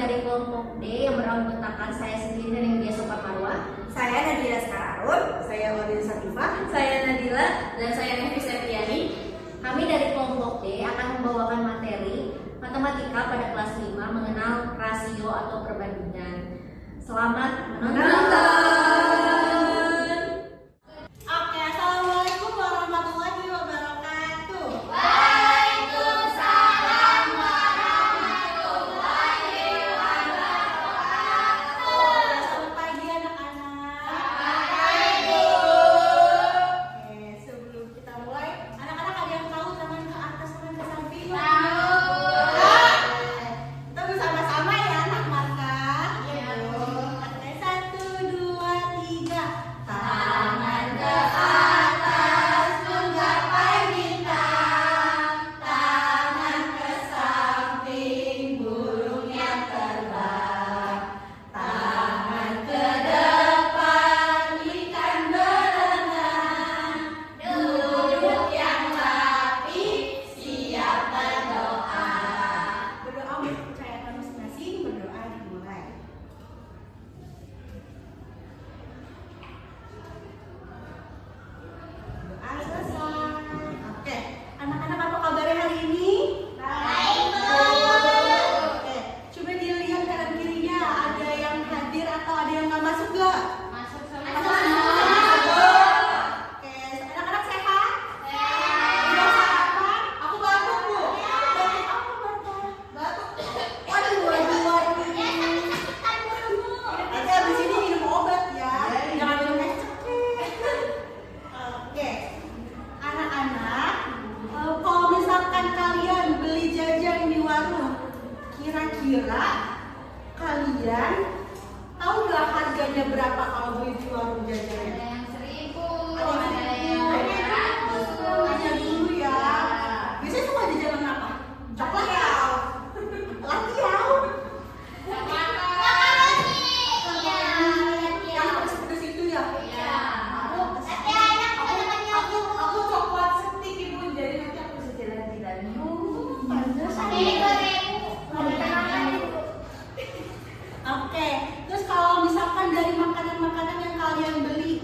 dari kelompok D yang beranggotakan saya sendiri dan Widya Sopan Marwa. Saya Nadira Sekarun. Saya Wadil Satifah. Saya Nadila dan saya Nevi Septiani. Kami dari kelompok D akan membawakan materi matematika pada kelas 5 mengenal rasio atau perbandingan. Selamat menonton. Oke, assalamualaikum warahmatullahi wabarakatuh. Waalaikumsalam warahmatullahi wabarakatuh. Selamat pagi anak-anak. Oke, sebelum kita mulai, anak-anak ada yang tahu tangan ke atas, tangan ke samping? Kita bersama-sama ya anak Marka. Oke, 1, 2, 3. Tangan ke atas menggapai bintang, tangan ke samping burung yang terbang, tangan ke depan ikan berenang, duduk yang rapi siap berdoa. Berdoa untuk kepercayaan masing-masing, berdoa dimulai. Doa selesai. Oke, anak-anak apa kabarnya hari ini? Baik. Oke, coba dilihat kanan kirinya, ada yang hadir atau ada yang nggak masuk nggak? Masuk Masuk semua. Oke, anak-anak sehat? Tidak apa? Aku batuk bu. Batuk apa batuk? Waduh. Nanti abis ini minum obat ya. Jangan minum es cekik. Oke, anak-anak, kalau misalkan kalian beli jajan di warung, kira-kira kalian tahu nggak harganya berapa kalau beli di warung jajan? Ada yang 1.000, Ada yang 1.000, tanya dulu ya. Biasanya suka jajanan apa? Coklat ya? Latiau? Yang pedes-pedes itu ya? Aku coklat stick ibu, jadi nanti aku bisa jalan-jalan. Oke, terus kalau misalkan dari makanan-makanan yang kalian beli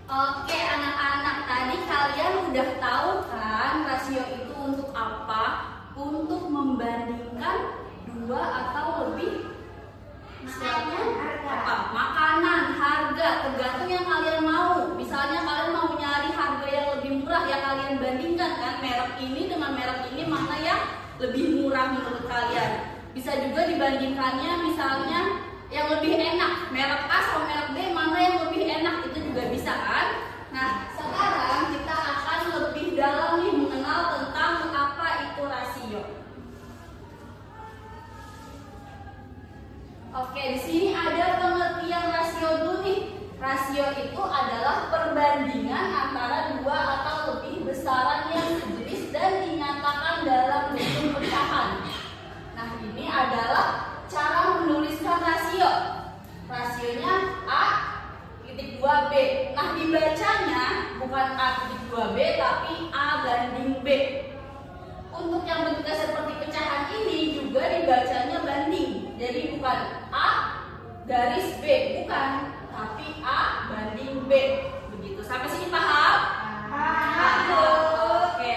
Oke anak-anak, tadi kalian udah tahu kan rasio itu untuk apa? Untuk membandingkan dua atau lebih istilahnya apa? Makanan, harga, tergantung yang kalian mau. Misalnya kalian mau nyari harga yang lebih murah, ya kalian bandingkan kan merek ini dengan merek ini, mana yang lebih murah menurut kalian. Bisa juga dibandingkannya misalnya yang lebih enak, merek A sama merek B, mana yang lebih enak, itu juga bisa kan? Nah, sekarang kita akan lebih dalam nih mengenal tentang apa itu rasio. Oke, di sini ada pengertian rasio dulu nih. Rasio itu adalah perbandingan antara dua atau lebih besaran yang sejenis dan dinyatakan dalam bentuk pecahan. Nah, ini adalah cara menuliskan rasio. Rasionya A titik 2B. Nah, dibacanya bukan A titik 2B tapi A banding B. Untuk yang bentuknya seperti pecahan ini juga dibacanya banding. Jadi bukan A garis B, bukan, tapi A banding B. Begitu. Sampai sini paham? Paham. Oke.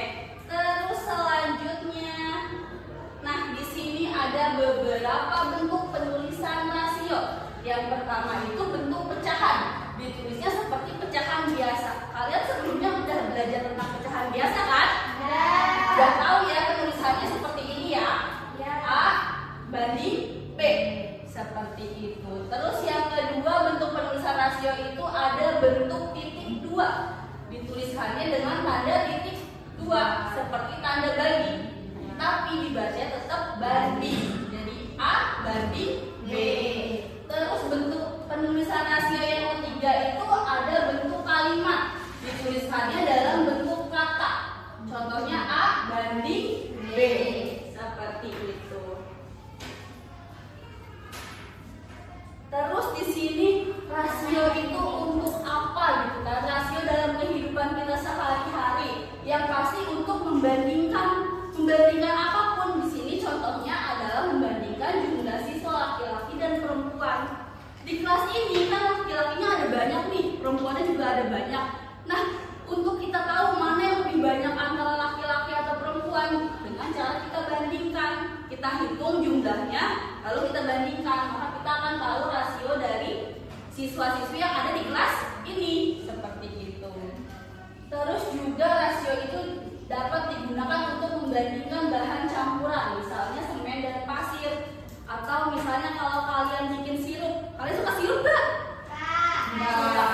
Terus selanjutnya, nah di sini ada beberapa bentuk penulisan rasio. Yang pertama itu bentuk pecahan. Ditulisnya seperti pecahan biasa. Kalian sebelumnya udah belajar tentang pecahan biasa kan? Udah tahu ya penulisannya seperti ini ya. A banding B. Seperti itu. Terus yang kedua bentuk penulisan rasio itu ada bentuk titik 2. Dituliskannya dengan tanda titik 2 seperti tanda bagi. Tapi dibaca tetap banding. Jadi A banding B. Terus bentuk penulisan rasio yang ketiga itu ada bentuk kalimat. Dituliskannya dalam bentuk kata. Contohnya A banding B. Seperti itu. Terus di sini rasio itu untuk apa gitu kan? Rasio dalam kehidupan kita sehari-hari. Yang pasti untuk membandingkan apapun. Di sini contohnya adalah membandingkan jumlah siswa laki-laki dan perempuan. Di kelas ini kan laki-lakinya ada banyak nih, perempuannya juga ada banyak. Nah, untuk kita tahu mana yang lebih banyak antara laki-laki atau perempuan dengan cara kita bandingkan. Kita hitung jumlahnya, lalu kita bandingkan, maka kita akan tahu rasio dari siswa-siswi yang ada di kelas ini. Seperti itu. Terus juga rasio itu dapat digunakan untuk membandingkan bahan campuran, misalnya semen dan pasir. Atau misalnya kalau kalian bikin sirup, kalian suka sirup nggak? Nggak suka.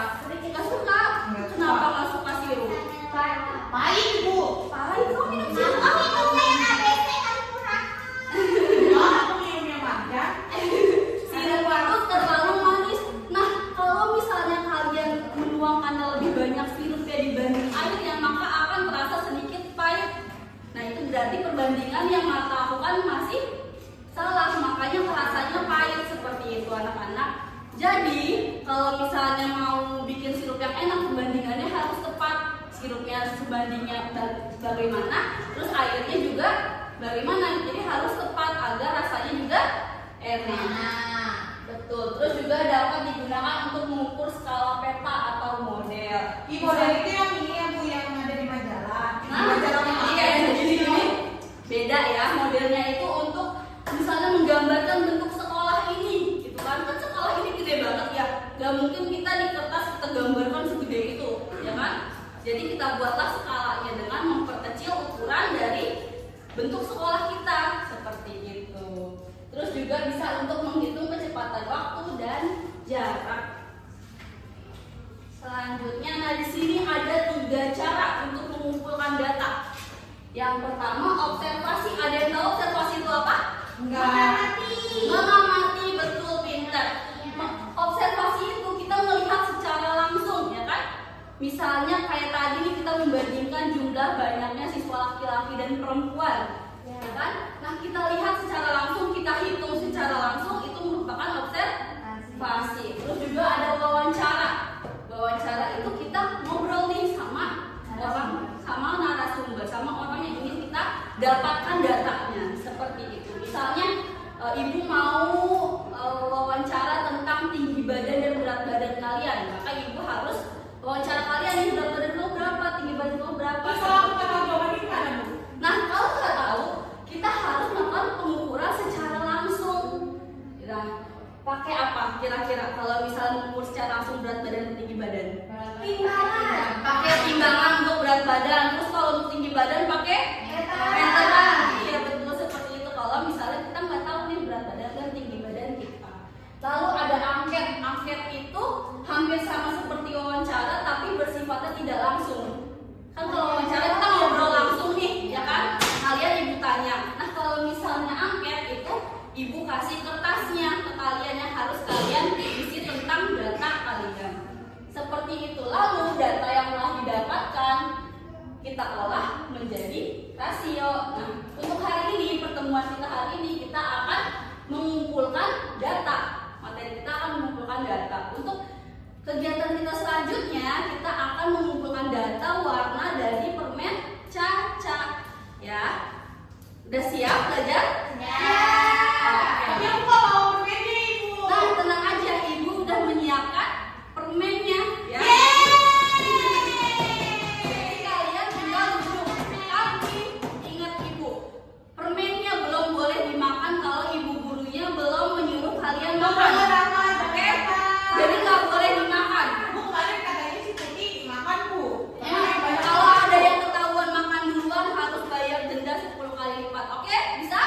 Kenapa nggak suka sirup? Pahit Bu. Pahit. Kamu minum sirup? Aku minumnya yang ABC kan kurang. Aku minum yang manis. Sirup itu terlalu manis. Nah, kalau misalnya kalian menuangkan lebih banyak sirup ya dibanding air, yang maka akan terasa sedikit pahit. Nah, itu berarti perbandingan yang lakukan masih salah, makanya rasanya pahit. Seperti itu anak-anak. Jadi kalau misalnya mau bikin sirup yang enak, perbandingannya harus tepat. Sirupnya sebandingnya bagaimana, terus airnya juga bagaimana. Jadi harus tepat agar rasanya juga enak. Betul. Terus juga dapat digunakan untuk mengukur skala peta atau model. Model itu yang ini ya Bu, yang ada di majalah. Nah, iya, jadi ini beda ya. Modelnya itu untuk misalnya menggambarkan bentuk sekolah ini, gitu kan? Kan sekolah ini gede banget ya. Gak mungkin kita di kertas kita gambarkan segede itu, ya kan? Jadi kita buatlah skalanya dengan memperkecil ukuran dari bentuk sekolah kita, seperti itu. Terus juga bisa untuk menghitung kecepatan waktu dan jarak. Selanjutnya, nah di sini ada 3 cara untuk mengumpulkan data. Yang pertama observasi. Ada yang tahu observasi itu apa? Mengamati, betul, pintar. Observasi itu kita melihat secara langsung, ya kan? Misalnya kayak tadi nih kita membandingkan jumlah banyaknya siswa laki-laki dan perempuan, ya kan? Nah, kita lihat secara langsung, kita hitung secara langsung, itu merupakan observasi. Terus juga ada wawancara. Wawancara itu kita ngobrol nih sama orang, sama narasumber, sama orang yang ingin kita dapatkan datanya, seperti itu. Misalnya ibu mau wawancara tentang tinggi badan dan berat badan kalian, maka ibu harus Wawancara kalian nih, berat badan kamu berapa, tinggi badan kamu berapa. Terus kalau aku nggak tahu jawabannya gimana, Bu? Nah, kalau nggak tahu, kita harus melakukan pengukuran secara langsung. Nah, pakai apa kira-kira kalau misalnya mengukur secara langsung berat badan dan tinggi badan? Timbangan. Pakai timbangan untuk berat badan. Terus kalau untuk tinggi badan pakai meteran. Iya betul seperti itu. Kalau misalnya kita nggak tahu nih berat badan dan tinggi badan kita. Lalu ada angket. Angket itu hampir sama seperti wawancara tapi bersifatnya tidak langsung. Kan kalau wawancara kita ngobrol langsung nih, ya kan? Kalian ibu tanya. Nah kalau misalnya angket itu ibu kasih kertasnya ke kalian yang harus kalian isi tentang data kalian. Seperti itu. Lalu data yang telah didapatkan kita olah menjadi rasio. Nah, untuk hari ini pertemuan kita hari ini kita akan mengumpulkan data. Materi kita akan mengumpulkan data. Untuk kegiatan kita selanjutnya kita akan mengumpulkan data warna dari permen Caca. Ya. Udah siap belajar? Ya. Tapi aku nggak mau permennya, Ibu. Nah, tenang aja, ibu udah menyiapkan permennya, ya. Jadi kalian tinggal duduk. Tapi ingat ibu, permennya belum boleh dimakan kalau ibu gurunya belum menyuruh kalian makan. Oke? Jadi nggak boleh dimakan. Bu, kemarin katanya si Tuti makan, Bu. Kalau ada yang ketahuan makan duluan harus bayar denda 10 kali lipat. Oke? Bisa?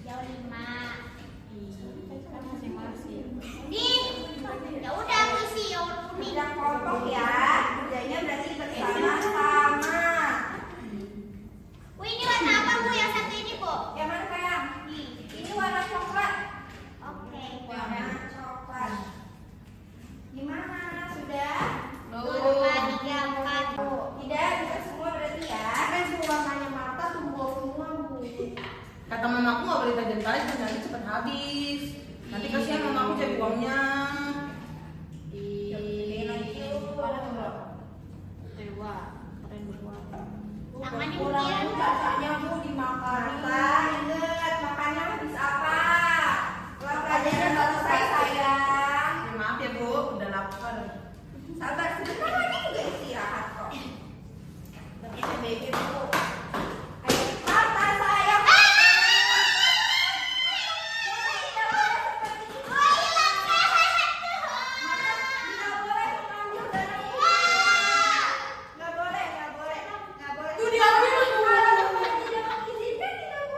Jauh 5. Kan masing-masing. Nih, ya udah isi yang kuning. Tidak kelompok ya, kerjanya berarti bersama-sama. Bu, ini warna apa Bu? Yang satu ini Bu? Yang mana sayang? Ini warna coklat. Oke. Warna coklat. Gimana? Sudah? 2, 3, 4. Tidak bisa semua berarti ya. Kan semua warnanya mata tumbuh semua Bu. Kata mamaku nggak boleh tajam-tajam, nanti cepet habis. Nanti kasihan mamaku cari uangnya. Tangannya Kurang mungkin. bacanya Bu dimakan. Ingat makannya habis apa? Setelah pelajaran selesai sayang. Ya, maaf ya Bu, udah lapar. Sabar sebentar lagi juga istirahat kok. Kita bikin Bu. Ayo makan sayang. Nggak boleh. Tuh diambil Bu. Tidak mengizinkan tidak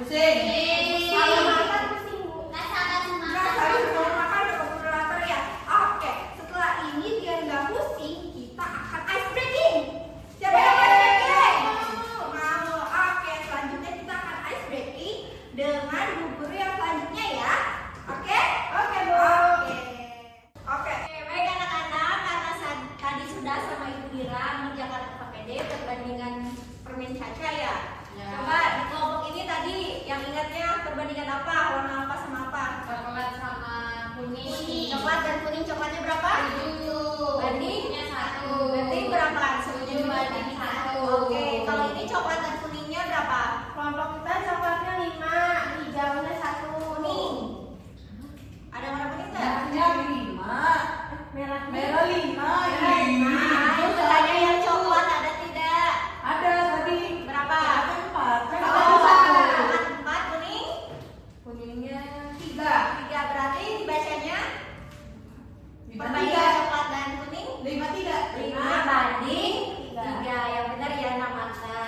Pusing. Kalau makan pusing, Bu. Nggak sabar Nggak semangat. harus kalau makan udah keburu lapar ya. Oke, setelah ini biar nggak pusing, kita akan ice breaking. Siapa yang mau ice breaking? Mau. Oke, selanjutnya kita akan ice breaking dengan Bu Guru yang selanjutnya ya. Oke? Oke, Bu. Oke. Baik anak-anak, karena tadi sudah sama Ibu Ira mengerjakan KPD perbandingan permen Caca ya. Ya. Coba di kelompok ini tadi yang ingatnya perbandingan apa? Warna apa sama apa? Coklat sama kuning. Coklat dan kuning, coklatnya berapa? 7. Bandingnya 1. Berarti berapa? 7 banding 1. Oke, kalau ini coklat dan kuningnya berapa? Kelompok kita coklatnya 5, hijaunya 1. Kuning. Ada warna kuning nggak? Merahnya 5. Merah Merah 5. Ayo bertanya yang coklat ada tidak? Ada tadi. Berapa? 4. Coklat 4, kuning Kuningnya 3. 3, berarti dibacanya perbandingan coklat dan kuning 5-3. 5 banding 3. Yang benar ya Namata.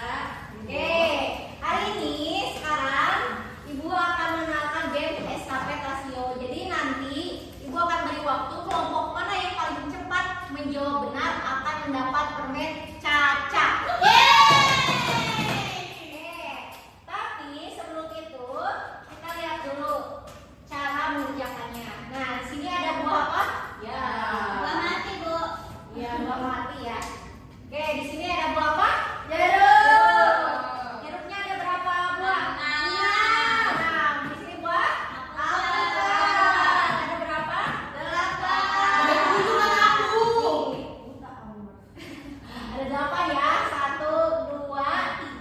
Oke, hari ini sekarang Ibu akan mengenalkan game estafet rasio. Jadi nanti Ibu akan beri waktu kelompok mana yang paling cepat menjawab benar akan mendapat permen Caca. Tapi sebelum itu kita lihat dulu cara mengerjakannya. Nah, di sini ada buah apa? Ya. Buah mati, Bu. Ya, buah mati ya. Oke, di sini ada buah apa? Jeruk. Jeruknya ada berapa buah? 6. Di sini buah? Alpukat. Ada berapa? 8. Ada kunjungan aku. Ada 8 ya. 1, 2,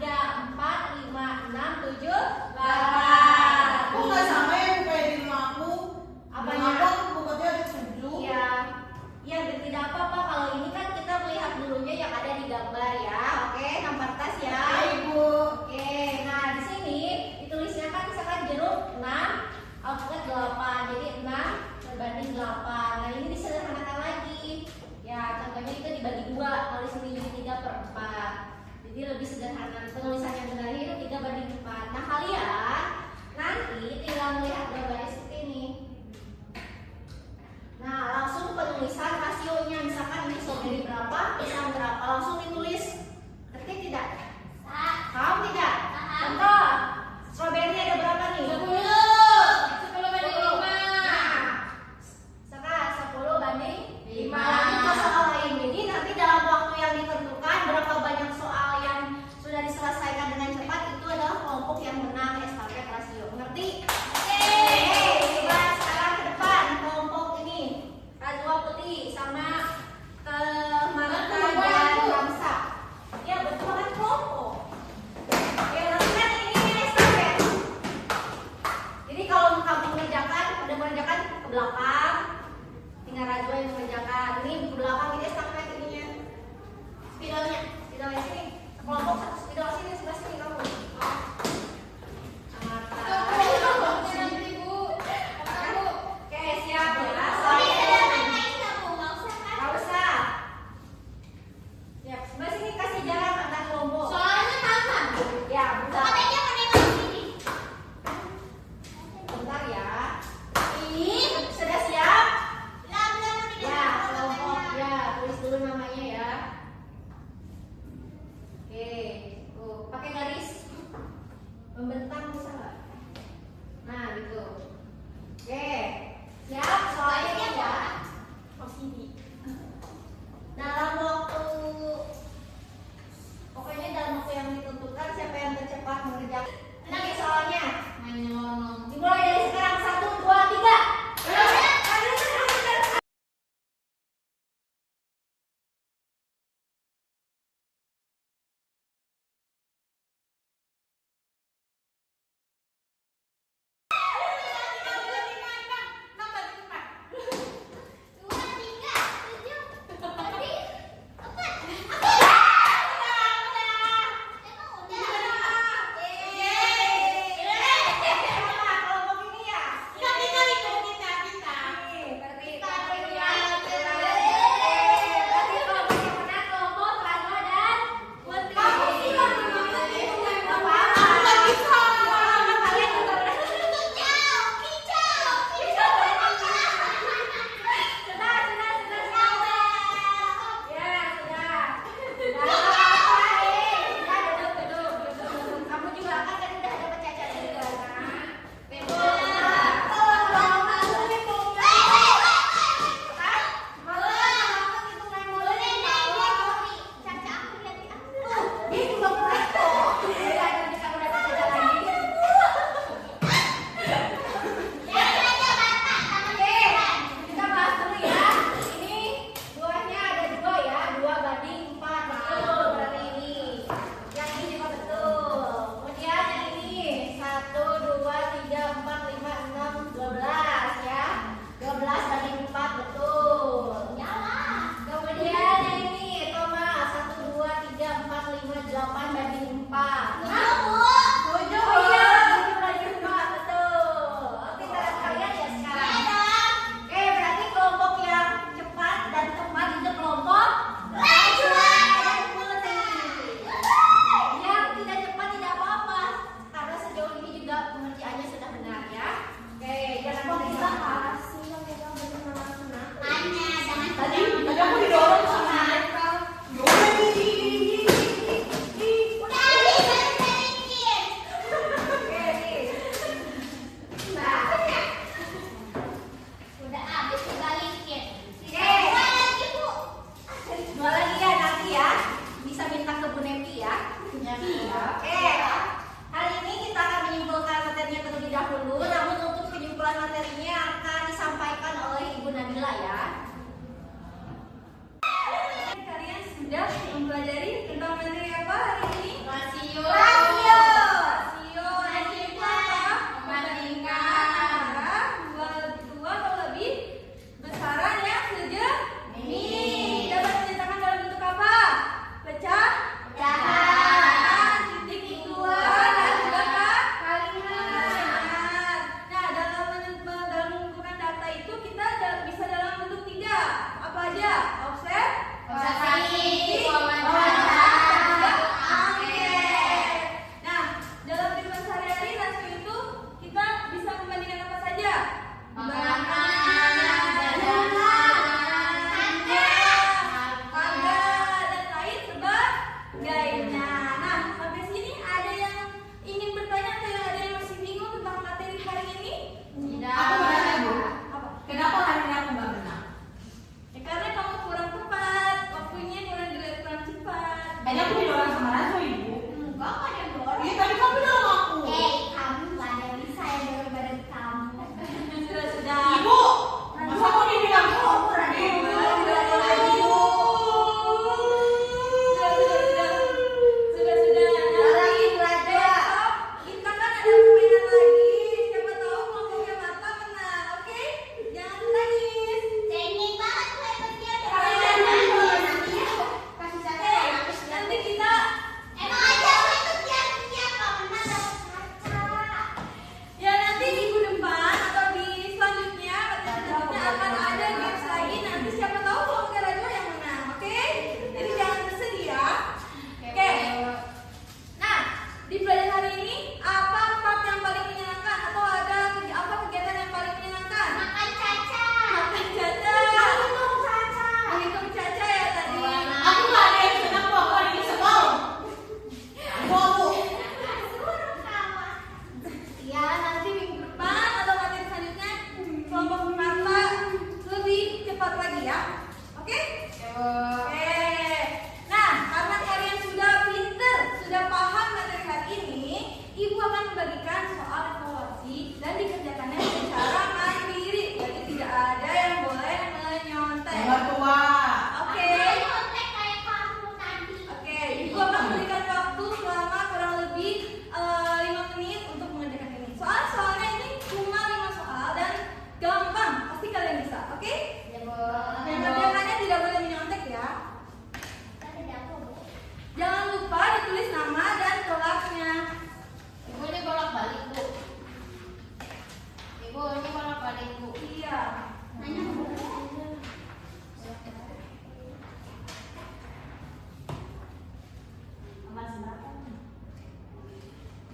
3, 4, 5, 6, 7, 8. Kok nggak sama ya kayak di rumah aku? Apanya? Rumah aku pokoknya ada 7. Iya. Iya, tidak apa-apa. Kalau ini kan kita melihat dulunya yang ada di gambar ya. Oke, nomor tas ya. Ibu. Oke, nah di sini ditulisnya kan misalkan jeruk 6, alpukat 8. Jadi 6 berbanding 8. Nah, ini disederhanakan lagi. Ya, contohnya itu dibagi 2. Kalau di sini jadi 3/4. Jadi lebih sederhana. Penulisan yang benar itu 3 banding 4. Nah, kalian nanti tinggal melihat gambarnya seperti ini. Nah, langsung penulisan rasionya. Misalkan ini strawberry berapa, pisang berapa. Langsung ditulis. Ngerti tidak? Paham tidak? Paham. Contoh, strawberry ada berapa nih? 10 banding 5. Nah, sekarang 10 banding 5. 5. Lanjut ke soal lain. Jadi nanti dalam waktu yang ditentukan berapa banyak soal yang sudah diselesaikan dengan cepat itu adalah kelompok yang menang estafet rasio. Mengerti? Oke, coba sekarang ke depan kelompok ini. Rajwa Putih sama ke Marta dan Ramsa. Ya, betul kan kelompok. Ya, nanti kan ini estafet. Jadi kalau kamu mengerjakan, udah mengerjakan ke belakang, tinggal Rajwa yang mengerjakan. Ini ke belakang ini estafet ininya. Spidolnya sini. Kelompok satu spidol sini sebelah sini kamu. Oke, siap ya. Tapi sederhanain nggak, Bu? Nggak usah kan? Nggak usah. Ya, sebelah sini kasih jarak antar kelompok. Soalnya sama. Ya, bentar. Katanya mau nengok sini. Bentar ya. Ini sudah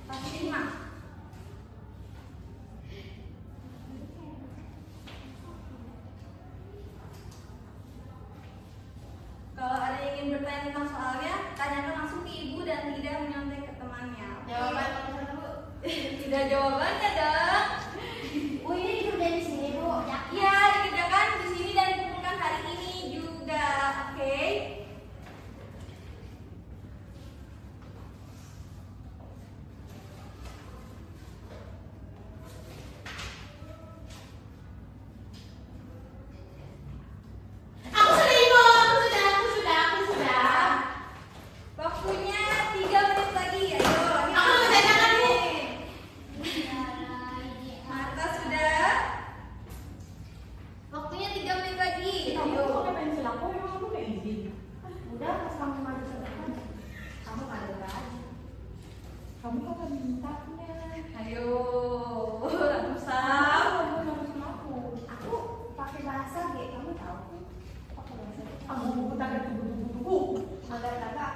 Pasti simak. Kalau ada yang ingin bertanya tentang soalnya, tanyakan langsung ke ibu dan tidak menyontek ke temannya. Jawaban nomor 1, Bu. Tidak jawabannya dong. Bu, ini dikerjain di sini, Bu. Ya. Iya, dikerjakan di sini dan dikumpulkan hari ini juga. Oke. Aku sudah ikut, aku sudah. Waktunya 3 menit lagi. Ayo, ini Aku mau tanyakan, Bu. Marta sudah. Waktunya 3 menit lagi. Kamu Ayo. pakai pensil aku, emang aku udah izin. Udah pas kamu maju ke depan, kamu ada aja. Kamu kan mintanya. Ayo. Sam. Kamu harus sama aku. Aku pakai bahasa G, kamu tahu? Pakai bahasa G. Kamu buku tanda tubuh. Agar kata